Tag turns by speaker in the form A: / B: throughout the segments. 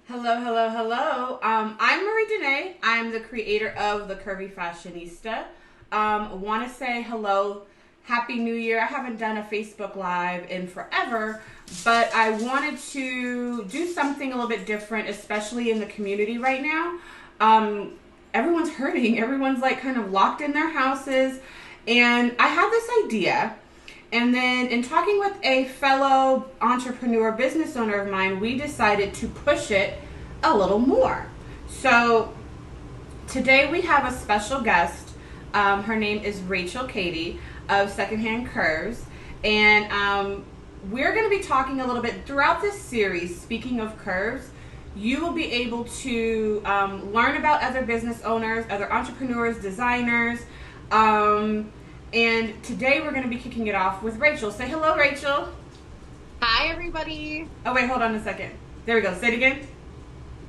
A: Hello, hello, hello. I'm Marie Dene. I'm the creator of the Curvy Fashionista. Want to say hello, Happy New Year. I haven't done a Facebook Live in forever, but I wanted to do something a little bit different, especially in the community right now. Everyone's hurting. Everyone's like kind of locked in their houses, and I had this idea. And then in talking with a fellow entrepreneur business owner of mine, we decided to push it a little more. So today we have a special guest. Her name is Cadie of Secondhand Curves. And we're going to be talking a little bit throughout this series. Speaking of curves, you will be able to learn about other business owners, other entrepreneurs, designers. And today we're going to be kicking it off with Rachel. Say hello, Rachel.
B: Hi, everybody.
A: Oh, wait, hold on a second. There we go. Say it again.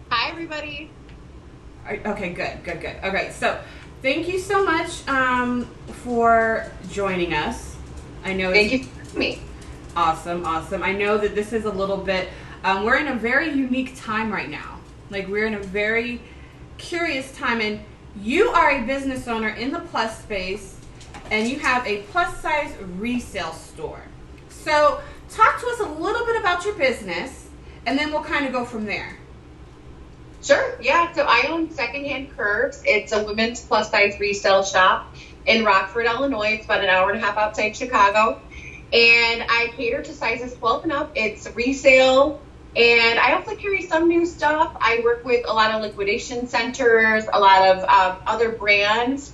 B: Hi, everybody.
A: Okay, good. Okay, so thank you so much for joining us. I know
B: Thank you for me.
A: Awesome. I know that this is a little bit, we're in a very unique time right now. Like, we're in a very curious time, and you are a business owner in the plus space, and you have a plus size resale store. So talk to us a little bit about your business, and then we'll kind of go from there.
B: Sure. Yeah. So I own Secondhand Curves. It's a women's plus size resale shop in Rockford, Illinois. It's about an hour and a half outside Chicago. And I cater to sizes 12 and up. It's resale. And I also carry some new stuff. I work with a lot of liquidation centers, a lot of other brands.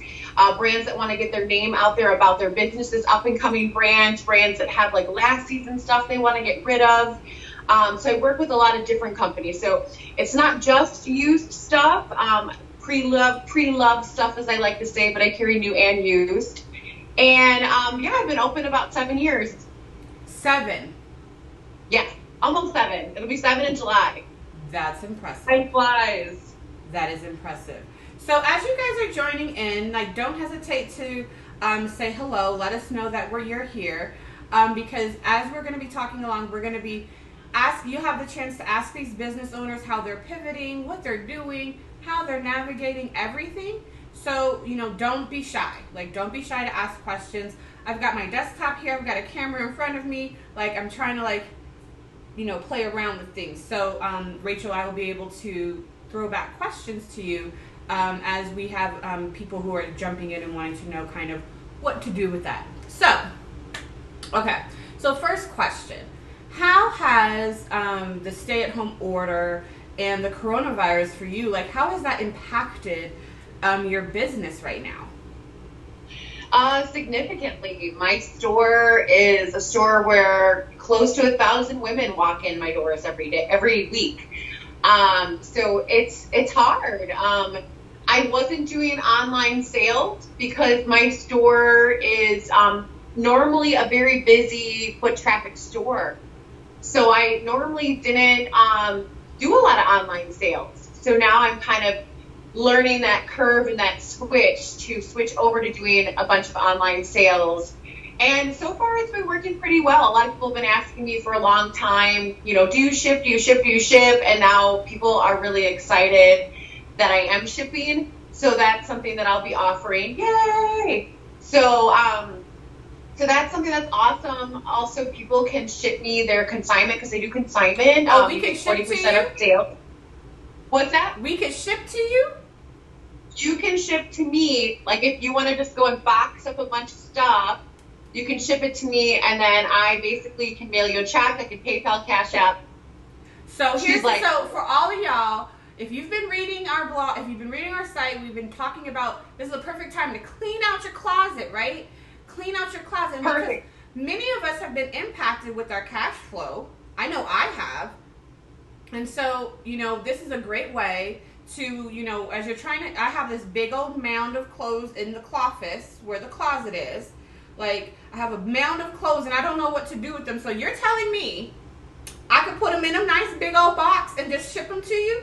B: Brands that want to get their name out there about their businesses, up and coming brands that have like last season stuff they want to get rid of. So I work with a lot of different companies. So it's not just used stuff, pre-loved stuff, as I like to say, but I carry new and used. And I've been open about 7 years.
A: 7?
B: Yeah, almost 7. It'll be 7 in July.
A: That's impressive.
B: Time flies.
A: That is impressive. So as you guys are joining in, like, don't hesitate to say hello. Let us know that you're here, because as we're going to be talking along, we're going to be you have the chance to ask these business owners how they're pivoting, what they're doing, how they're navigating everything. So, don't be shy. Like, don't be shy to ask questions. I've got my desktop here. I've got a camera in front of me. Like, I'm trying to, play around with things. So, Rachel, I will be able to throw back questions to you as we have people who are jumping in and wanting to know kind of what to do with that. So, okay. So, first question. How has the stay-at-home order and the coronavirus for you, like, how has that impacted your business right now?
B: Significantly. My store is a store where close to 1,000 women walk in my doors every week. So it's hard. I wasn't doing online sales because my store is normally a very busy foot traffic store. So I normally didn't do a lot of online sales. So now I'm kind of learning that curve and that switch over to doing a bunch of online sales. And so far it's been working pretty well. A lot of people have been asking me for a long time, do you ship? And now people are really excited that I am shipping. So that's something that I'll be offering. Yay! So that's something that's awesome. Also, people can ship me their consignment because they do consignment.
A: Oh, we can ship to you?
B: 40% of sales. What's that?
A: We can ship to you?
B: You can ship to me. Like, if you want to just go and box up a bunch of stuff, you can ship it to me, and then I basically can mail you a check. I can PayPal, Cash App.
A: So so for all of y'all, if you've been reading our blog, if you've been reading our site, we've been talking about this is a perfect time to clean out your closet, right? Clean out your closet.
B: Perfect.
A: Many of us have been impacted with our cash flow. I know I have. And so, this is a great way to, as you're trying to, I have this big old mound of clothes in the closet where the closet is. Like, I have a mound of clothes and I don't know what to do with them. So you're telling me I could put them in a nice big old box and just ship them to you?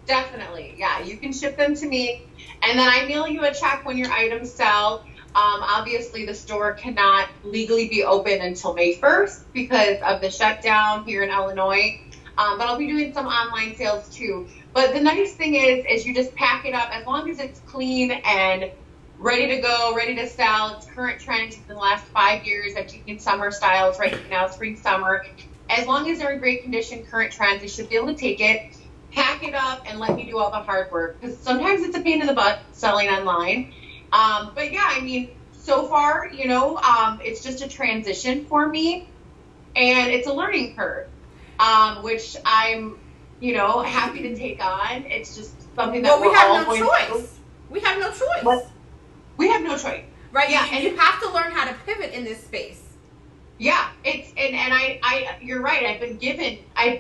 B: Definitely. Yeah, you can ship them to me. And then I mail you a check when your items sell. Obviously, the store cannot legally be open until May 1st because of the shutdown here in Illinois. But I'll be doing some online sales too. But the nice thing is you just pack it up as long as it's clean and ready to go, ready to sell. It's current trends in the last 5 years. I'm taking summer styles right now, spring, summer. As long as they're in great condition, current trends, you should be able to take it, pack it up, and let me do all the hard work. Because sometimes it's a pain in the butt selling online. But yeah, I mean, so far, it's just a transition for me, and it's a learning curve, which I'm, happy to take on. It's just something that
A: we have no choice. We have no choice.
B: But we have no choice.
A: Right? Yeah, and you have to learn how to pivot in this space.
B: Yeah, and I you're right. I've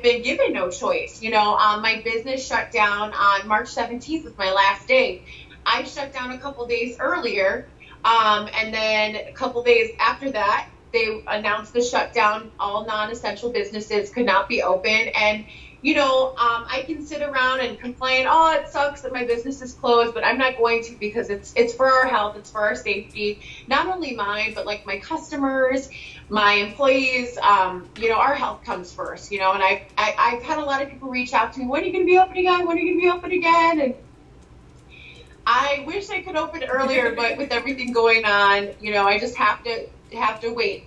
B: been given no choice. My business shut down on March 17th was my last day. I shut down a couple days earlier, and then a couple days after that, they announced the shutdown. All non-essential businesses could not be open, and I can sit around and complain, oh, it sucks that my business is closed, but I'm not going to, because it's for our health, it's for our safety, not only mine, but like my customers, my employees, our health comes first, and I've had a lot of people reach out to me, when are you going to be open again? When are you going to be open again? And I wish I could open earlier, but with everything going on, I just have to wait.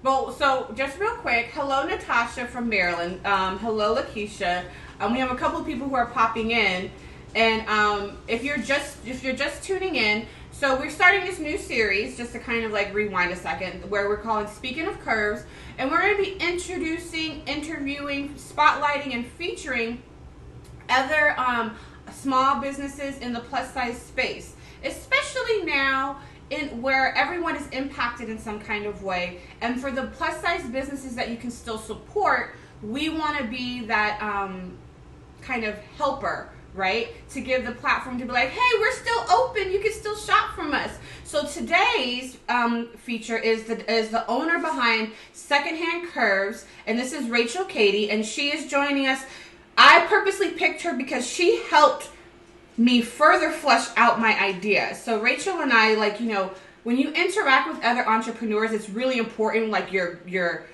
A: Well, so just real quick, hello Natasha from Maryland. Hello Lakeisha. We have a couple of people who are popping in, and if you're just tuning in, so we're starting this new series, just to kind of like rewind a second, where we're calling Speaking of Curves, and we're going to be introducing, interviewing, spotlighting, and featuring other small businesses in the plus size space, especially now where everyone is impacted in some kind of way. And for the plus size businesses that you can still support, we want to be that kind of helper, right? To give the platform to be like, hey, we're still open, you can still shop from us. So today's feature is the owner behind Secondhand Curves, and this is Rachel Cadie, and she is joining us. I purposely picked her because she helped me further flesh out my idea. So Rachel and I, when you interact with other entrepreneurs, it's really important, like your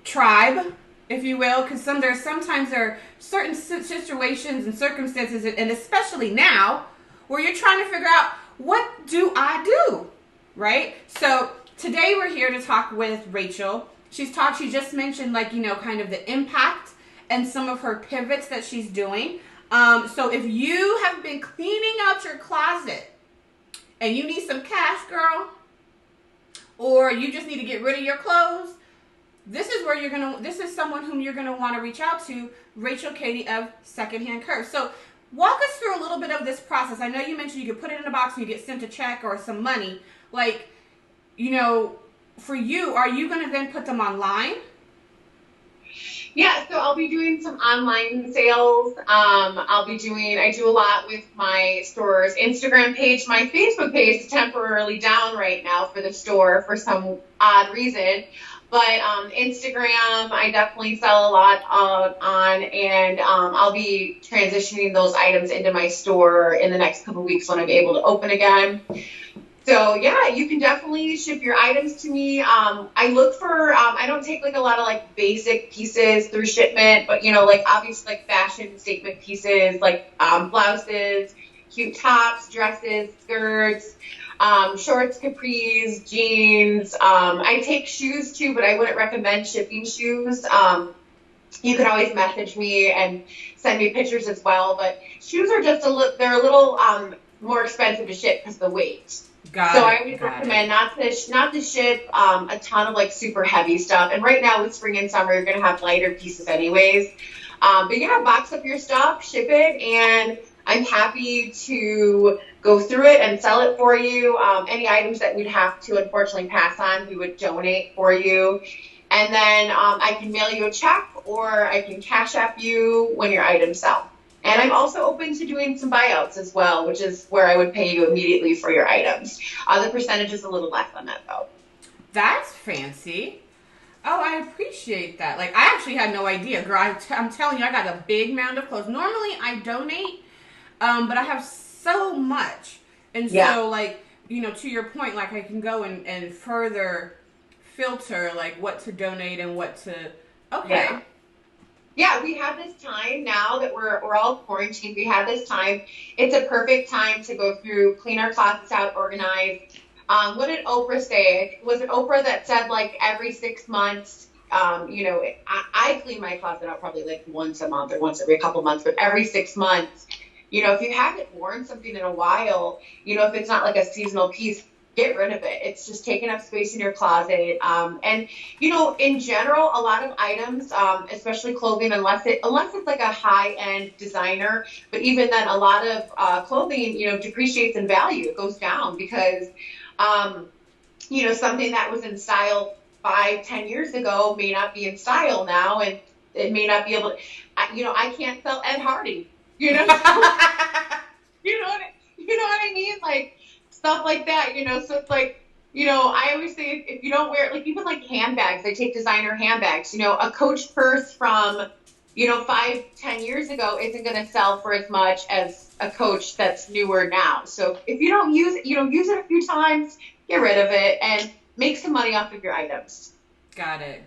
A: tribe, if you will, because sometimes there are certain situations and circumstances, and especially now, where you're trying to figure out, what do I do, right? So today we're here to talk with Rachel. She just mentioned, kind of the impact and some of her pivots that she's doing. So if you have been cleaning out your closet and you need some cash, girl, or you just need to get rid of your clothes, this is someone whom you're gonna want to reach out to, Rachel Cadie of Secondhand Curves. So walk us through a little bit of this process. I know you mentioned you could put it in a box and you get sent a check or some money. For you, are you gonna then put them online?
B: Yeah, so I'll be doing some online sales. I do a lot with my store's Instagram page. My Facebook page is temporarily down right now for the store for some odd reason. But Instagram, I definitely sell a lot on, and I'll be transitioning those items into my store in the next couple of weeks when I'm able to open again. So yeah, you can definitely ship your items to me. I look for, I don't take a lot of basic pieces through shipment, but obviously fashion statement pieces, blouses, cute tops, dresses, skirts, shorts, capris, jeans. I take shoes too, but I wouldn't recommend shipping shoes. You can always message me and send me pictures as well, but shoes are they're a little more expensive to ship because of the weight. I would recommend not to ship a ton of super heavy stuff. And right now with spring and summer, you're going to have lighter pieces anyways. But yeah, box up your stuff, ship it, and I'm happy to go through it and sell it for you. Any items that we'd have to unfortunately pass on, we would donate for you. And then I can mail you a check, or I can cash app you when your items sell. And I'm also open to doing some buyouts as well, which is where I would pay you immediately for your items. The percentage is a little less on that, though.
A: That's fancy. Oh, I appreciate that. I actually had no idea, girl. I'm telling you, I got a big mound of clothes. Normally, I donate, but I have so much. And so, to your point, I can go and further filter, what to donate and what to... Okay.
B: Yeah. Yeah, we have this time now that we're all quarantined. We have this time. It's a perfect time to go through, clean our closets out, organize. What did Oprah say? Was it Oprah that said like every 6 months? I clean my closet out probably like once a month or once every couple months, but every 6 months, if you haven't worn something in a while, if it's not like a seasonal piece, get rid of it. It's just taking up space in your closet. And in general, a lot of items, especially clothing, unless it's like a high end designer, but even then, a lot of clothing, depreciates in value. It goes down because, something that was in style 5, 10 years ago may not be in style now, and it may not be able to. I can't sell Ed Hardy. You know, what I mean? Like stuff like that. So it's like, I always say if you don't wear, like even like handbags, I take designer handbags. A Coach purse from 5, 10 years ago isn't going to sell for as much as a Coach that's newer now. So if you don't use it, use it a few times, get rid of it, and make some money off of your items.
A: Got it.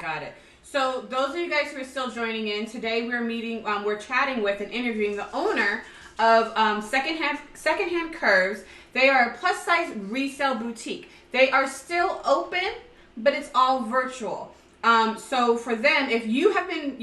A: So those of you guys who are still joining in, today we're chatting with and interviewing the owner of Secondhand Curves. They are a plus size resale boutique. They are still open, but it's all virtual. So for them, if you have been,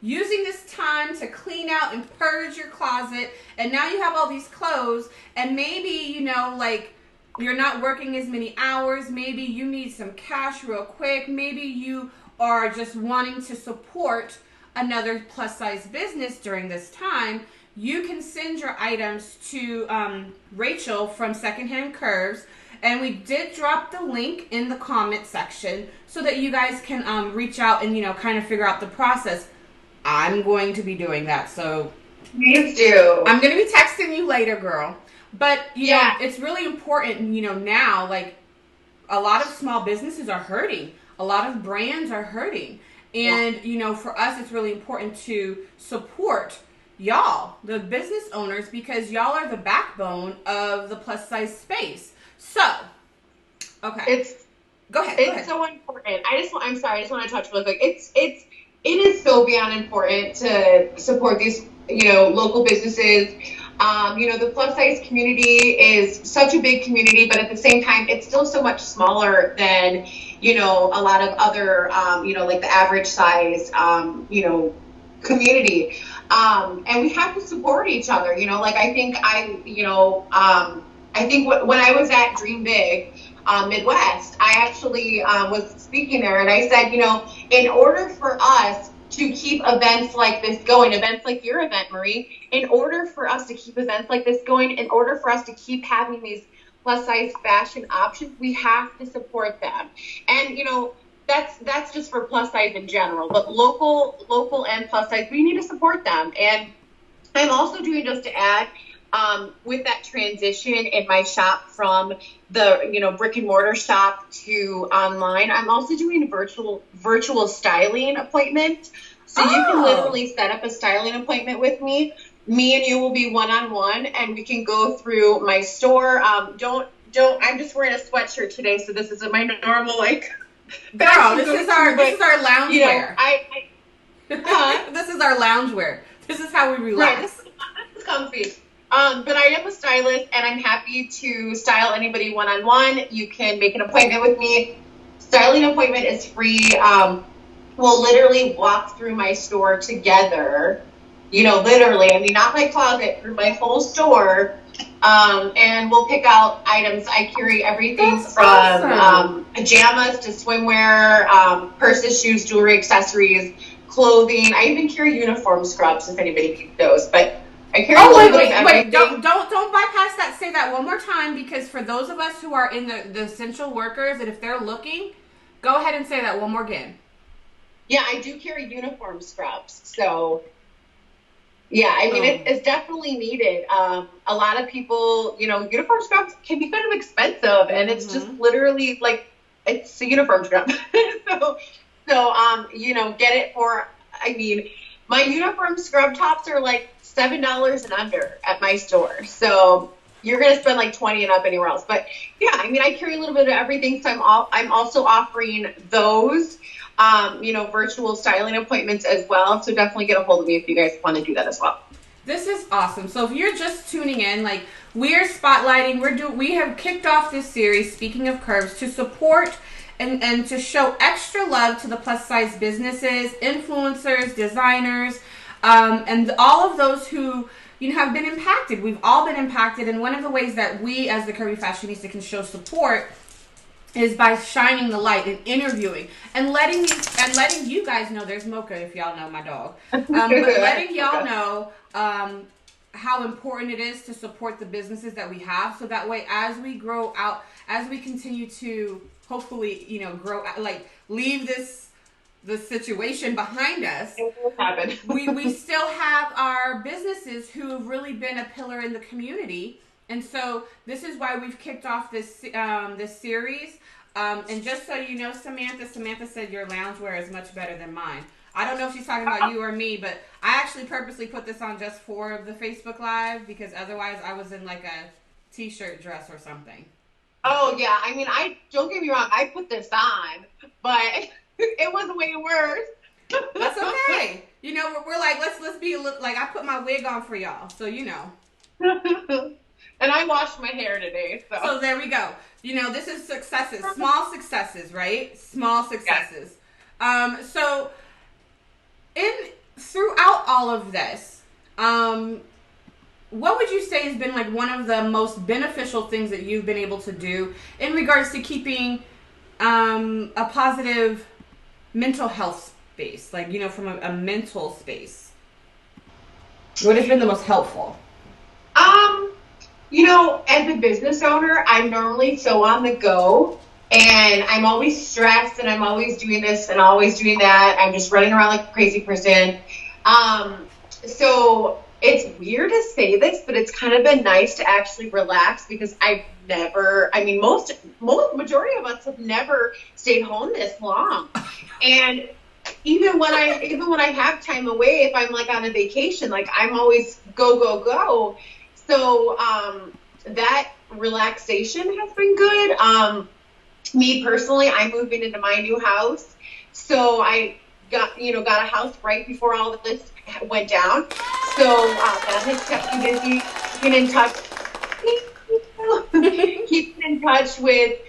A: using this time to clean out and purge your closet, and now you have all these clothes, and maybe, like you're not working as many hours, maybe you need some cash real quick, maybe you are just wanting to support another plus size business during this time, you can send your items to Rachel from Secondhand Curves. And we did drop the link in the comment section so that you guys can reach out and, kind of figure out the process. I'm going to be doing that. So
B: please do.
A: I'm going to be texting you later, girl. But, you know, it's really important, now, like a lot of small businesses are hurting. A lot of brands are hurting. And, for us, it's really important to support y'all, the business owners, because y'all are the backbone of the plus size space. So, okay. Go ahead.
B: It's so important. I'm sorry, I just want to touch really quick. It is so beyond important to support these, local businesses. The plus size community is such a big community, but at the same time, it's still so much smaller than, a lot of other, like the average size, community. And we have to support each other, I think when I was at Dream Big, Midwest, I actually was speaking there, and I said, in order for us to keep events like this going, events like your event, Marie, in order for us to keep events like this going, in order for us to keep having these plus size fashion options, we have to support them. And, that's just for plus size in general, but local and plus size, we need to support them. And I'm also doing, just to add, with that transition in my shop from the, brick and mortar shop to online, I'm also doing a virtual styling appointment. So you can literally set up a styling appointment with me. Me and you will be one-on-one, and we can go through my store. I'm just wearing a sweatshirt today, so this isn't my normal,
A: girl, this is our loungewear.
B: This
A: is our loungewear. This is how we relax.
B: Right, this is comfy. But I am a stylist, and I'm happy to style anybody one-on-one. You can make an appointment with me. Styling appointment is free. We'll literally walk through my store together. Literally, not my closet, through my whole store. And we'll pick out items. I carry everything from pajamas to swimwear, purses, shoes, jewelry, accessories, clothing. I even carry uniform scrubs if anybody needs those. But I carry
A: wait! Don't bypass that. Say that one more time, because for those of us who are in the essential workers, and if they're looking, go ahead and say that one more again.
B: Yeah, I do carry uniform scrubs. So, yeah, it's definitely needed. A lot of people, uniform scrubs can be kind of expensive, and it's just literally like, it's a uniform scrub. so, get it for, my uniform scrub tops are like $7 and under at my store. So you're going to spend like 20 and up anywhere else. But yeah, I carry a little bit of everything. So I'm also offering those. virtual styling appointments as well. So definitely get a hold of me if you guys want to do that as well.
A: This is awesome. So if you're just tuning in, like, we're spotlighting, we have kicked off this series, speaking of curves, to support and to show extra love to the plus size businesses, influencers, designers, and all of those who have been impacted. We've all been impacted, and one of the ways that we as the Curvy Fashionista can show support is by shining the light and interviewing and letting you guys know. There's Mocha, if y'all know my dog, but letting y'all know how important it is to support the businesses that we have, so that way as we grow out, as we continue to hopefully grow, like, leave the situation behind us, we still have our businesses who have really been a pillar in the community. And so this is why we've kicked off this series. And just so you know, Samantha said your loungewear is much better than mine. I don't know if she's talking about you or me, but I actually purposely put this on just for the Facebook Live, because otherwise I was in like a t-shirt dress or something.
B: Oh yeah, I mean, don't get me wrong, I put this on, but it was way worse.
A: That's okay. We're like, let's be like, I put my wig on for y'all, so
B: And I washed my hair today,
A: so there we go. This is successes, small successes, right? Small successes. Yes. So throughout all of this, what would you say has been like one of the most beneficial things that you've been able to do in regards to keeping a positive mental health space, like, from a mental space? What has been the most helpful?
B: As a business owner, I'm normally so on the go, and I'm always stressed, and I'm always doing this and always doing that. I'm just running around like a crazy person. So it's weird to say this, but it's kind of been nice to actually relax, because majority of us have never stayed home this long. And even when I have time away, if I'm like on a vacation, like, I'm always go. So that relaxation has been good. Me personally, I'm moving into my new house, so I got a house right before all of this went down. So that has kept me busy, keeping in touch with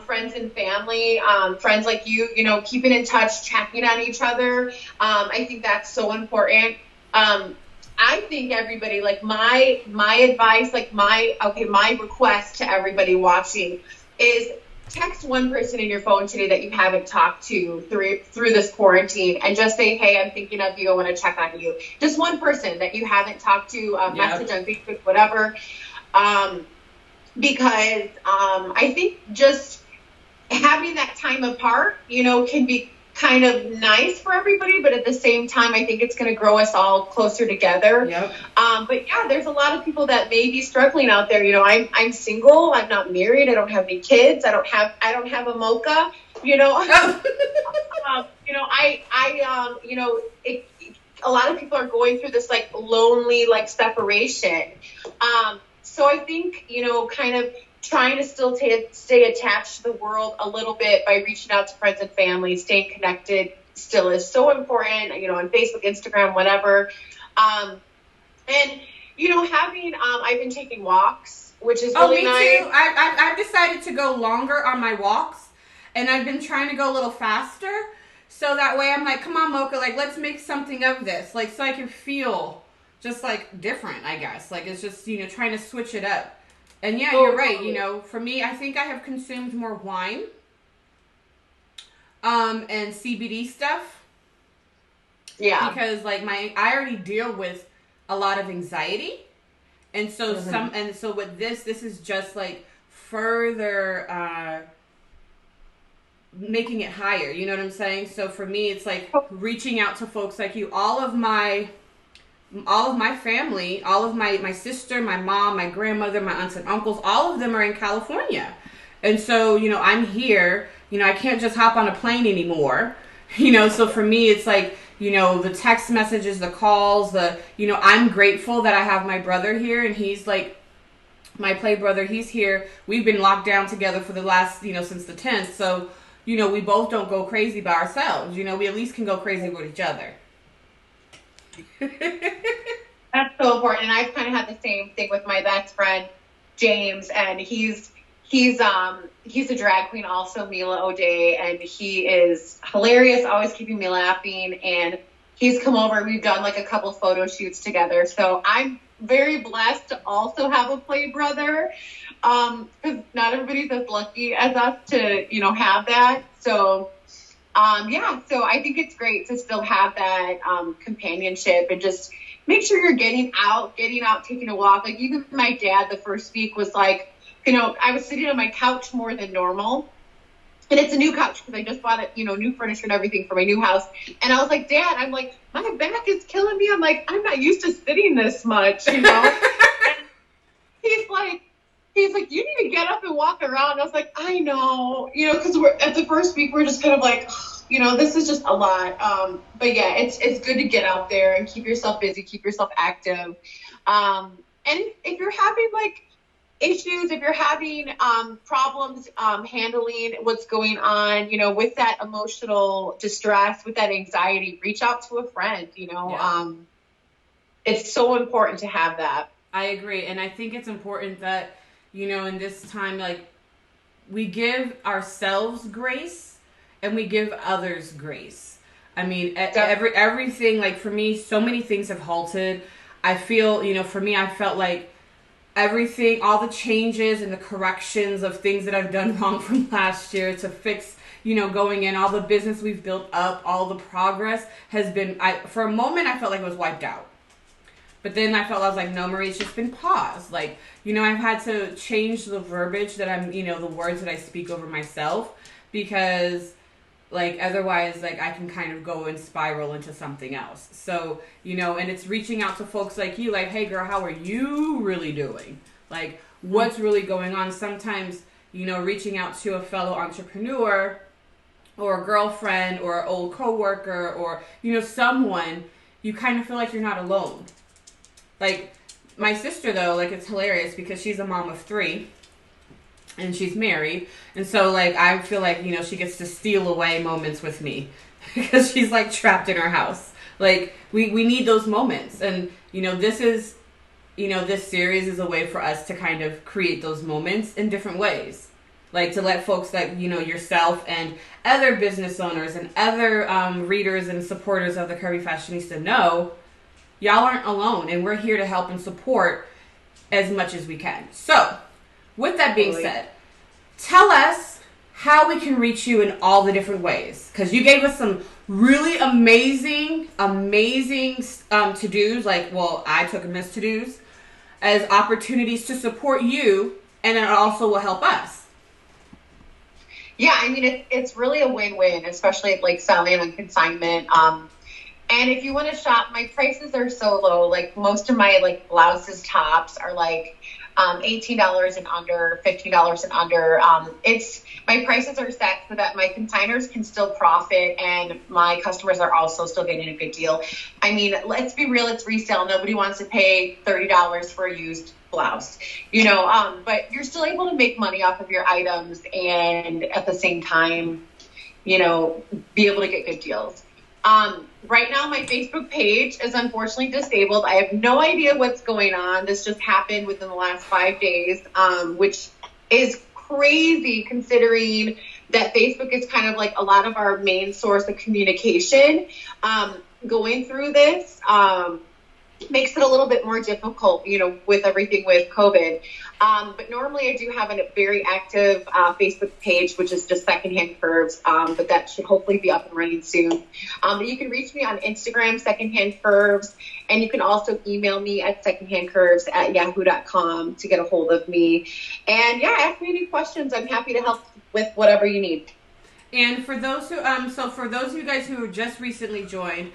B: friends and family, friends like you, keeping in touch, checking on each other. I think that's so important. I think everybody, like, my advice, like my request to everybody watching is text one person in your phone today that you haven't talked to through this quarantine, and just say, hey, I'm thinking of you, I want to check on you. Just one person that you haven't talked to, message on Facebook, whatever. Because I think just having that time apart, can be kind of nice for everybody, but at the same time, I think it's going to grow us all closer together.
A: Yep.
B: But yeah, there's a lot of people that may be struggling out there. I'm single. I'm not married. I don't have any kids. I don't have a mocha. A lot of people are going through this like lonely, like, separation. So I think, kind of trying to still stay attached to the world a little bit by reaching out to friends and family, staying connected still is so important, on Facebook, Instagram, whatever. And, I've been taking walks, which is really nice.
A: Me too. I've decided to go longer on my walks, and I've been trying to go a little faster. So that way I'm like, come on, Mocha, like, let's make something of this. Like, so I can feel just like different, I guess. Like, it's just, trying to switch it up. And yeah, you're right. For me, I think I have consumed more wine, and CBD stuff.
B: Yeah.
A: Because like I already deal with a lot of anxiety, and so so with this is just like further making it higher. You know what I'm saying? So for me, it's like reaching out to folks like you. All of my family, all of my sister, my mom, my grandmother, my aunts and uncles, all of them are in California. And so, I'm here, I can't just hop on a plane anymore, so for me, it's like, the text messages, the calls, I'm grateful that I have my brother here, and he's like my play brother. He's here. We've been locked down together for the last, since the 10th. So, we both don't go crazy by ourselves. We at least can go crazy with each other.
B: That's so important. And I've kind of had the same thing with my best friend, James, and he's a drag queen also, Mila O'Day, and he is hilarious, always keeping me laughing. And he's come over. We've done like a couple photo shoots together. So I'm very blessed to also have a play brother, because not everybody's as lucky as us to, have that. So, so I think it's great to still have that companionship and just make sure you're getting out, taking a walk. Like even my dad the first week was like, I was sitting on my couch more than normal. And it's a new couch because I just bought it, new furniture and everything for my new house. And I was like, Dad, I'm like, my back is killing me. I'm like, I'm not used to sitting this much, And he's like, you need to get up and walk around. I was like, I know, because we're at the first week, we're just kind of like, this is just a lot. But yeah, it's good to get out there and keep yourself busy, keep yourself active. And if you're having like issues, if you're having problems handling what's going on, with that emotional distress, with that anxiety, reach out to a friend,
A: Yeah.
B: It's so important to have that.
A: I agree. And I think it's important that, in this time, like, we give ourselves grace and we give others grace. I mean, everything, like, for me, so many things have halted. I feel, for me, I felt like everything, all the changes and the corrections of things that I've done wrong from last year to fix, going in, all the business we've built up, all the progress has been, for a moment, I felt like it was wiped out. But then I was like, no, Marie, it's just been paused. Like, I've had to change the verbiage that I'm, the words that I speak over myself, because, like, otherwise, like, I can kind of go and spiral into something else. So, and it's reaching out to folks like you, like, hey, girl, how are you really doing? Like, what's really going on? Sometimes, reaching out to a fellow entrepreneur or a girlfriend or an old coworker or, someone, you kind of feel like you're not alone. Like, my sister, though, like, it's hilarious because she's a mom of 3 and she's married. And so, like, I feel like, she gets to steal away moments with me because she's, like, trapped in her house. Like, we need those moments. And, this is, this series is a way for us to kind of create those moments in different ways. Like, to let folks like, yourself and other business owners and other readers and supporters of the Curvy Fashionista know y'all aren't alone, and we're here to help and support as much as we can. So, with that being said, tell us how we can reach you in all the different ways. Because you gave us some really amazing to-dos. Like, well, I took them as to-dos, as opportunities to support you, and it also will help us.
B: Yeah, I mean, it's really a win-win, especially like selling on consignment. And if you want to shop, my prices are so low. Like most of my like blouses, tops are like $18 and under, $15 and under. My prices are set so that my consigners can still profit and my customers are also still getting a good deal. I mean, let's be real, it's resale. Nobody wants to pay $30 for a used blouse, but you're still able to make money off of your items and at the same time, be able to get good deals. Right now, my Facebook page is unfortunately disabled. I have no idea what's going on. This just happened within the last 5 days, which is crazy considering that Facebook is kind of like a lot of our main source of communication. Going through this makes it a little bit more difficult, with everything with COVID. But normally I do have a very active Facebook page, which is just Secondhand Curves, but that should hopefully be up and running soon. But you can reach me on Instagram, Secondhand Curves, and you can also email me at secondhandcurves@yahoo.com to get a hold of me. And yeah, ask me any questions. I'm happy to help with whatever you need.
A: And for those who, for those of you guys who just recently joined,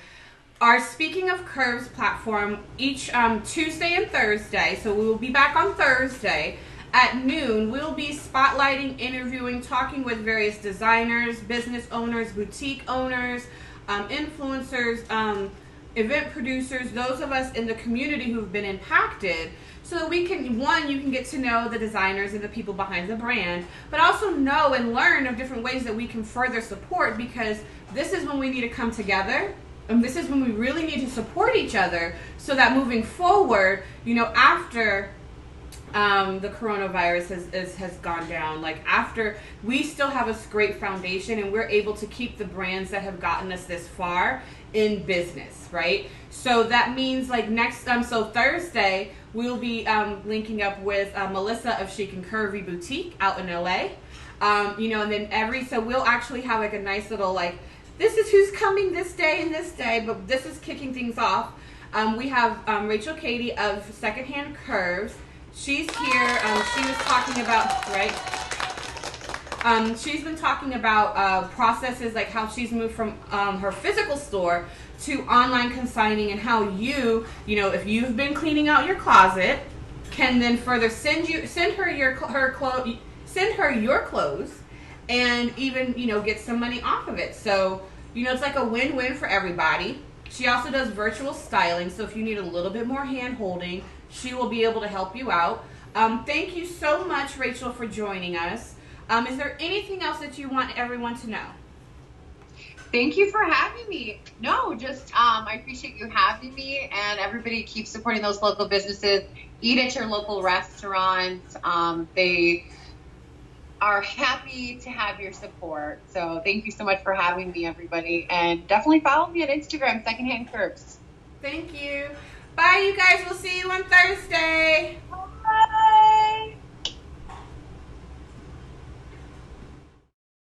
A: our Speaking of Curves platform each Tuesday and Thursday, so we will be back on Thursday at noon. We'll be spotlighting, interviewing, talking with various designers, business owners, boutique owners, influencers, event producers, those of us in the community who've been impacted, so that we can, one, you can get to know the designers and the people behind the brand, but also know and learn of different ways that we can further support, because this is when we need to come together. And this is when we really need to support each other, so that moving forward, after the coronavirus has gone down, like after, we still have a great foundation and we're able to keep the brands that have gotten us this far in business, right? So that means like next, so Thursday, we'll be linking up with Melissa of Chic and Curvy Boutique out in LA. And then so we'll actually have like a nice little like, this is who's coming this day and this day, but this is kicking things off. We have Rachel Cadie of Secondhand Curves. She's here. She was talking about, right? She's been talking about processes, like how she's moved from her physical store to online consigning, and how if you've been cleaning out your closet, can then further send her your clothes, and even get some money off of it. So it's like a win-win for everybody. She also does virtual styling, so if you need a little bit more hand holding, she will be able to help you out. Thank you so much, Rachel, for joining us. Is there anything else that you want everyone to know?
B: Thank you for having me. No, just I appreciate you having me, and everybody keep supporting those local businesses. Eat at your local restaurants. They are happy to have your support. So thank you so much for having me, everybody. And definitely follow me on Instagram, Secondhand Curves.
A: Thank you. Bye, you guys. We'll see you on Thursday.
B: Bye.